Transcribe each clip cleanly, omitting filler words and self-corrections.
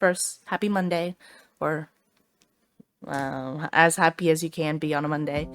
First, happy Monday, or as happy as you can be on a Monday.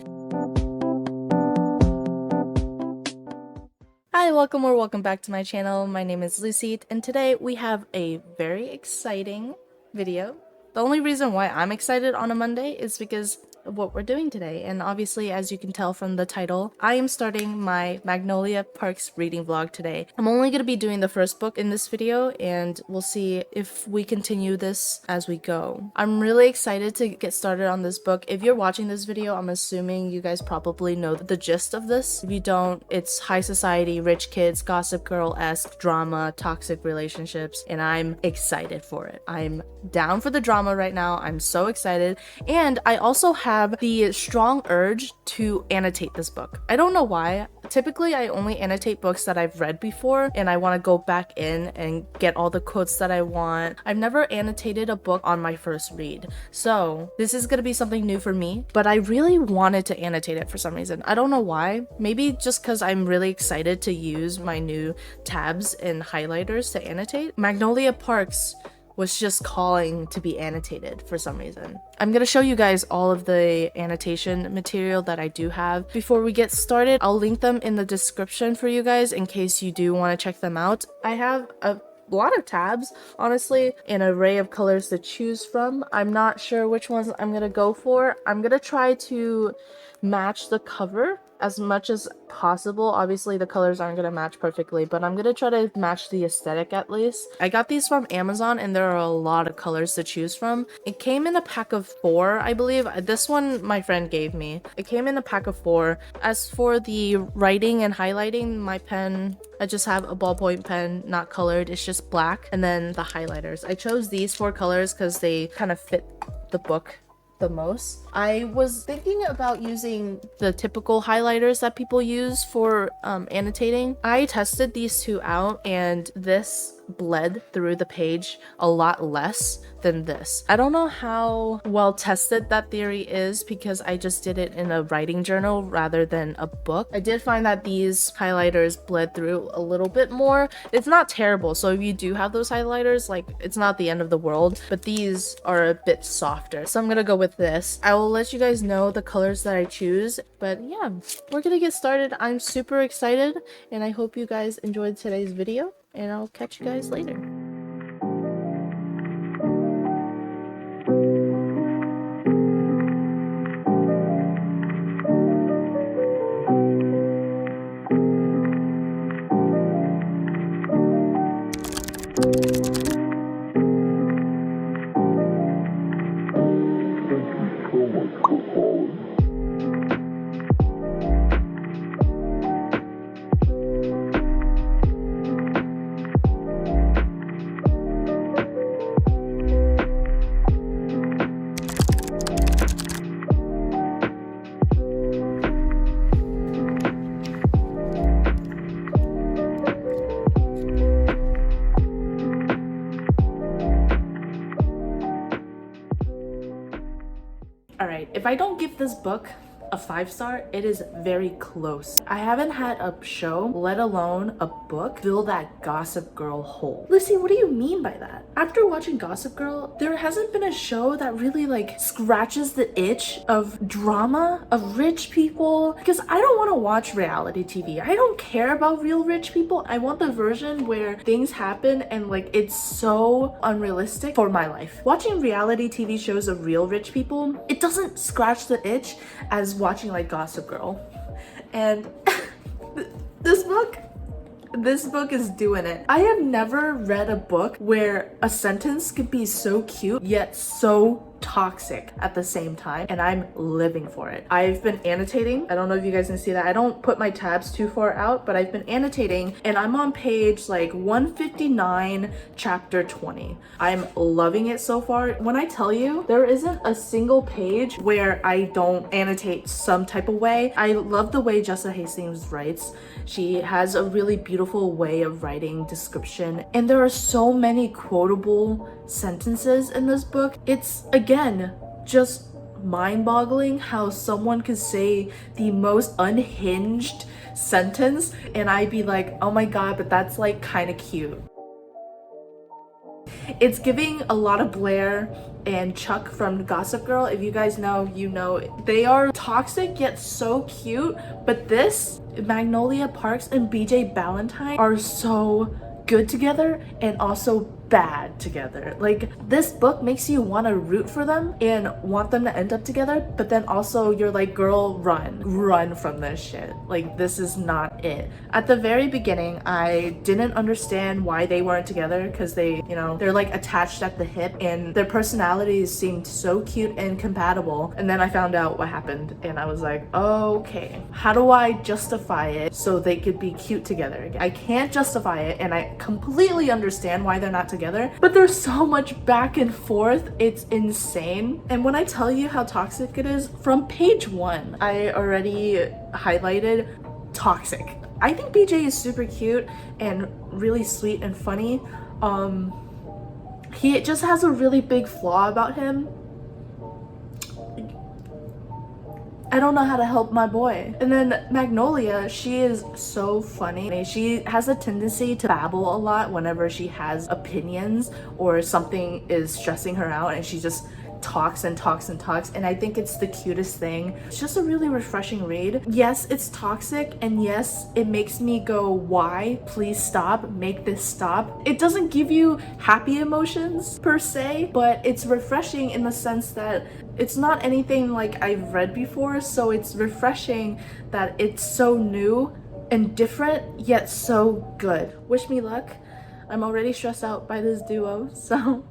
Hi, welcome back to my channel. My name is Lucy, and today we have a very exciting video. The only reason why I'm excited on a Monday is because of what we're doing today, and obviously, as you can tell from the title, I am starting my Magnolia Parks reading vlog today. I'm only going to be doing the first book in this video, and we'll see if we continue this as we go. I'm really excited to get started on this book. If you're watching this video, I'm assuming you guys probably know the gist of this. If you don't, it's high society, rich kids, Gossip Girl-esque drama, toxic relationships, and I'm excited for it. I'm down for the drama right now. I'm so excited, and I also have the strong urge to annotate this book. I don't know why. Typically, I only annotate books that I've read before, and I want to go back in and get all the quotes that I want. I've never annotated a book on my first read, so this is going to be something new for me, but I really wanted to annotate it for some reason. I don't know why. Maybe just because I'm really excited to use my new tabs and highlighters to annotate. Magnolia Parks was just calling to be annotated for some reason. I'm gonna show you guys all of the annotation material that I do have. Before we get started, I'll link them in the description for you guys in case you do want to check them out. I have a lot of tabs, honestly, an array of colors to choose from. I'm not sure which ones I'm gonna go for. I'm gonna try to match the cover as much as possible. Obviously the colors aren't gonna match perfectly, but I'm gonna try to match the aesthetic at least. I got these from Amazon, and there are a lot of colors to choose from. It came in a pack of 4, I believe. This one my friend gave me. It came in a pack of 4. As for the writing and highlighting, my pen, I just have a ballpoint pen, not colored. It's just black. And then the highlighters, I chose these 4 colors because they kind of fit the book the most. I was thinking about using the typical highlighters that people use for annotating. I tested these 2 out, and this bled through the page a lot less than this. I don't know how well tested that theory is because I just did it in a writing journal rather than a book. I did find that these highlighters bled through a little bit more. It's not terrible, so if you do have those highlighters, like, it's not the end of the world, but these are a bit softer, so I'm gonna go with this. I will let you guys know the colors that I choose, but yeah, we're gonna get started. I'm super excited, and I hope you guys enjoyed today's video, and I'll catch you guys later. Alright, if I don't give this book a 5-star, it is very close. I haven't had a show, let alone a book, fill that Gossip Girl hole. Lucy, what do you mean by that? After watching Gossip Girl, there hasn't been a show that really like scratches the itch of drama, of rich people, because I don't want to watch reality TV. I don't care about real rich people. I want the version where things happen and like it's so unrealistic for my life. Watching reality TV shows of real rich people, it doesn't scratch the itch as watching like Gossip Girl. And this book is doing it. I have never read a book where a sentence could be so cute yet so toxic at the same time, and I'm living for it. I've been annotating. I don't know if you guys can see that. I don't put my tabs too far out, but I've been annotating, and I'm on page like 159, chapter 20. I'm loving it so far. When I tell you, there isn't a single page where I don't annotate some type of way. I love the way Jessa Hastings writes. She has a really beautiful way of writing description, and there are so many quotable sentences in this book. It's, again, just mind-boggling how someone could say the most unhinged sentence and I'd be like, oh my god, but that's like kind of cute. It's giving a lot of Blair and Chuck from Gossip Girl. If you guys know, you know. They are toxic yet so cute, but this, Magnolia Parks and BJ Ballantyne are so good together and also bad together. Like, this book makes you want to root for them and want them to end up together, but then also you're like, girl, run from this shit. Like, this is not it. At the very beginning, I didn't understand why they weren't together, because they, you know, they're like attached at the hip and their personalities seemed so cute and compatible. And then I found out what happened and I was like, okay, how do I justify it so they could be cute together again? I can't justify it, and I completely understand why they're not together, but there's so much back and forth, it's insane. And when I tell you how toxic it is, from page 1 I already highlighted toxic. I think BJ is super cute and really sweet and funny. He just has a really big flaw about him. I don't know how to help my boy. And then Magnolia, she is so funny. She has a tendency to babble a lot whenever she has opinions or something is stressing her out, and she just talks and talks and talks, and I think it's the cutest thing. It's just a really refreshing read. Yes, it's toxic, and yes, it makes me go, why? Please stop, make this stop. It doesn't give you happy emotions per se, but it's refreshing in the sense that it's not anything like I've read before, so it's refreshing that it's so new and different yet so good. Wish me luck. I'm already stressed out by this duo, so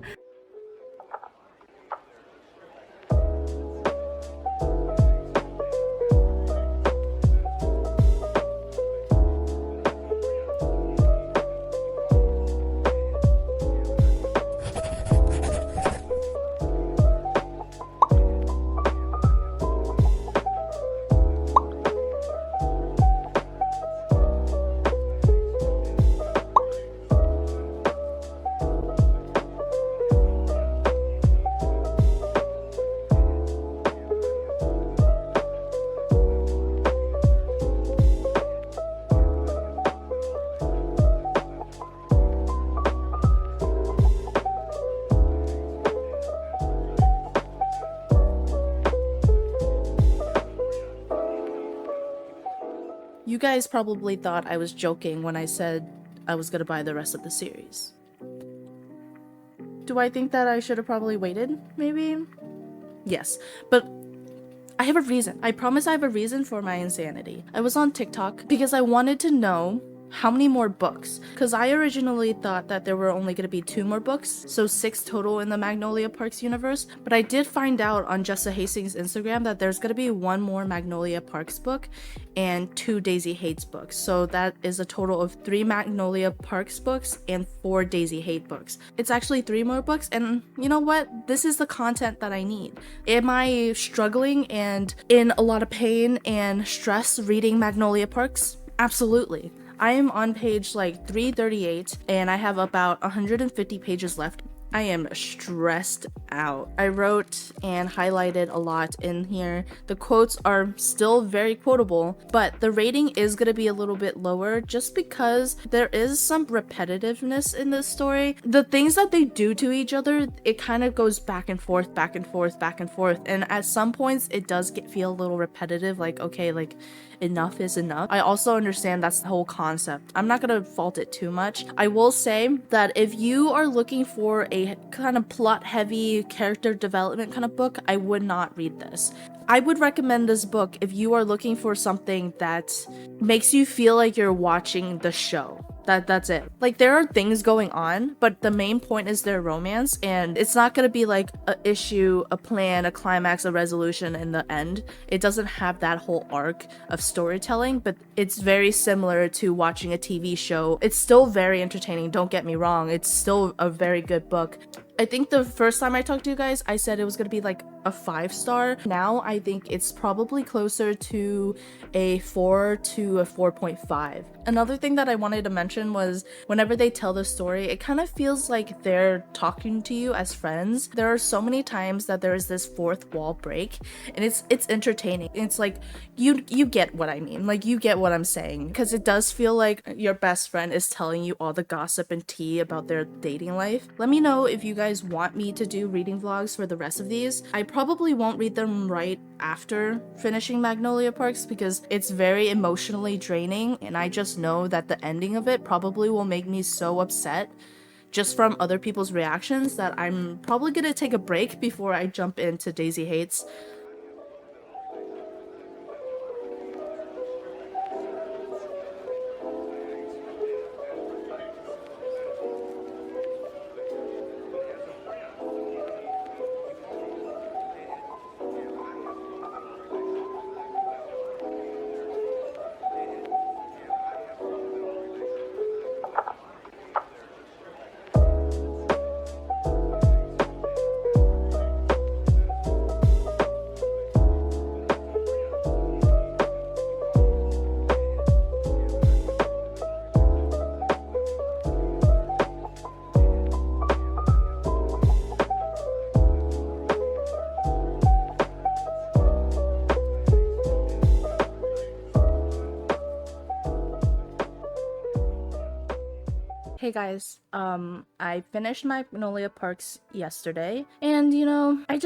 you guys probably thought I was joking when I said I was gonna buy the rest of the series. Do I think that I should have probably waited? Maybe? Yes, but I have a reason. I promise I have a reason for my insanity. I was on TikTok because I wanted to know how many more books, because I originally thought that there were only going to be 2 more books, so 6 total in the Magnolia Parks universe, but I did find out on Jessa Hastings' Instagram that there's going to be 1 more Magnolia Parks book and 2 Daisy Hates books, so that is a total of 3 Magnolia Parks books and 4 Daisy Hate books. It's actually 3 more books, and you know what? This is the content that I need. Am I struggling and in a lot of pain and stress reading Magnolia Parks? Absolutely. I am on page like 338 and I have about 150 pages left. I am stressed out. I wrote and highlighted a lot in here. The quotes are still very quotable, but the rating is going to be a little bit lower just because there is some repetitiveness in this story. The things that they do to each other, it kind of goes back and forth, back and forth, back and forth. And at some points it does feel a little repetitive, like, okay, like enough is enough. I also understand that's the whole concept. I'm not gonna fault it too much. I will say that if you are looking for a kind of plot heavy character development kind of book, I would not read this. I would recommend this book if you are looking for something that makes you feel like you're watching the show. That's it. Like, there are things going on, but the main point is their romance, and it's not gonna be like a issue, a plan, a climax, a resolution in the end. It doesn't have that whole arc of storytelling, but it's very similar to watching a TV show. It's still very entertaining, don't get me wrong. It's still a very good book. I think the first time I talked to you guys, I said it was gonna be like a 5-star. Now I think it's probably closer to a 4 to a 4.5. Another thing that I wanted to mention was whenever they tell the story, it kind of feels like they're talking to you as friends. There are so many times that there is this fourth wall break, and it's entertaining. It's like you get what I mean. Like, you get what I'm saying, because it does feel like your best friend is telling you all the gossip and tea about their dating life. Let me know if you guys want me to do reading vlogs for the rest of these. I probably won't read them right after finishing Magnolia Parks because it's very emotionally draining, and I just know that the ending of it probably will make me so upset just from other people's reactions that I'm probably gonna take a break before I jump into Daisy Hates. Hey guys, I finished Magnolia Parks yesterday, and you know, I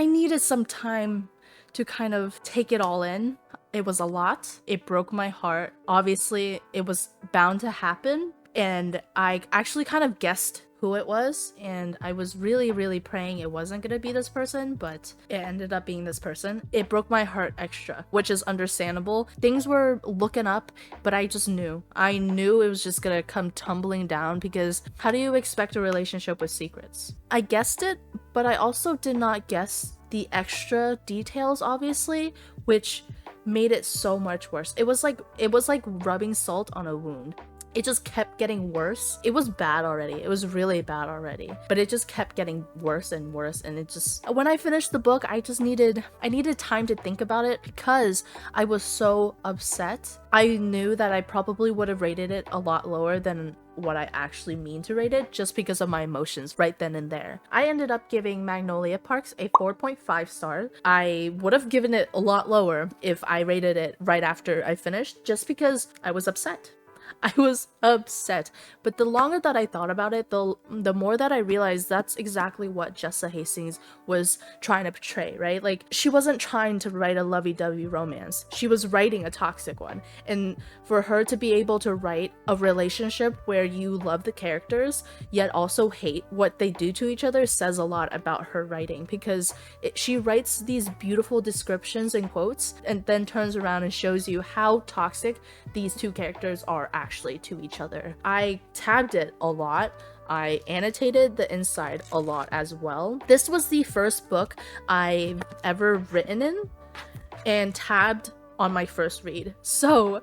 needed some time to kind of take it all in. It was a lot. It broke my heart. Obviously, it was bound to happen, and I actually kind of guessed who it was, and I was really praying it wasn't gonna be this person, but it ended up being this person. It broke my heart extra, which is understandable. Things were looking up, but I just knew. I knew it was just gonna come tumbling down, because how do you expect a relationship with secrets? I guessed it, but I also did not guess the extra details, obviously, which made it so much worse. It was like rubbing salt on a wound. It just kept getting worse. It was bad already. It was really bad already. But it just kept getting worse and worse, and it just, when I finished the book, I needed time to think about it because I was so upset. I knew that I probably would have rated it a lot lower than what I actually mean to rate it, just because of my emotions right then and there. I ended up giving Magnolia Parks a 4.5 star. I would have given it a lot lower if I rated it right after I finished, just because I was upset. I was upset. But the longer that I thought about it, the more that I realized that's exactly what Jessa Hastings was trying to portray, right? Like, she wasn't trying to write a lovey-dovey romance. She was writing a toxic one. And for her to be able to write a relationship where you love the characters, yet also hate what they do to each other, says a lot about her writing, because she writes these beautiful descriptions and quotes, and then turns around and shows you how toxic these two characters are actually to each other. I tabbed it a lot. I annotated the inside a lot as well. This was the first book I've ever written in and tabbed on my first read. So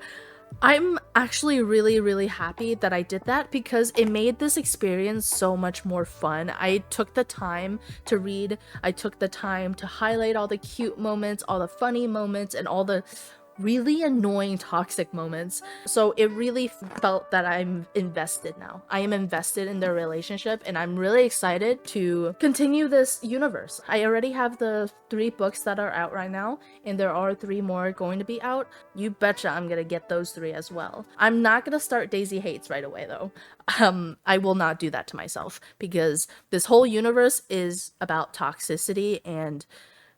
I'm actually really happy that I did that, because it made this experience so much more fun. I took the time to read. I took the time to highlight all the cute moments, all the funny moments, and all the really annoying toxic moments. So it really felt that I'm invested now. I am invested in their relationship, and I'm really excited to continue this universe. I already have the 3 books that are out right now, and there are 3 more going to be out. You betcha I'm gonna get those 3 as well. I'm not gonna start Daisy Hates right away though. I will not do that to myself, because this whole universe is about toxicity and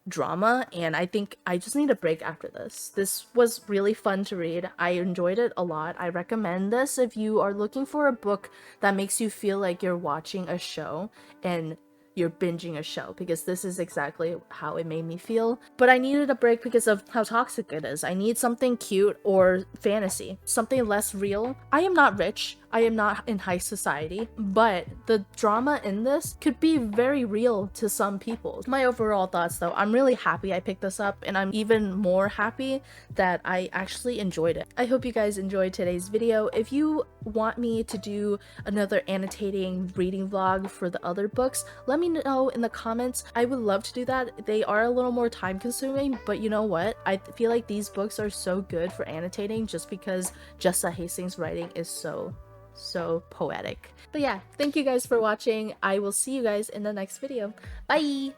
drama, and I think I just need a break after this. This was really fun to read. I enjoyed it a lot. I recommend this if you are looking for a book that makes you feel like you're watching a show and you're binging a show, because this is exactly how it made me feel. But I needed a break because of how toxic it is. I need something cute or fantasy, something less real. I am not rich. I am not in high society, but the drama in this could be very real to some people. My overall thoughts though, I'm really happy I picked this up, and I'm even more happy that I actually enjoyed it. I hope you guys enjoyed today's video. If you want me to do another annotating reading vlog for the other books, let me know in the comments. I would love to do that. They are a little more time consuming, but you know what? I feel like these books are so good for annotating just because Jessa Hastings' writing is so poetic. But yeah, thank you guys for watching. I will see you guys in the next video. Bye!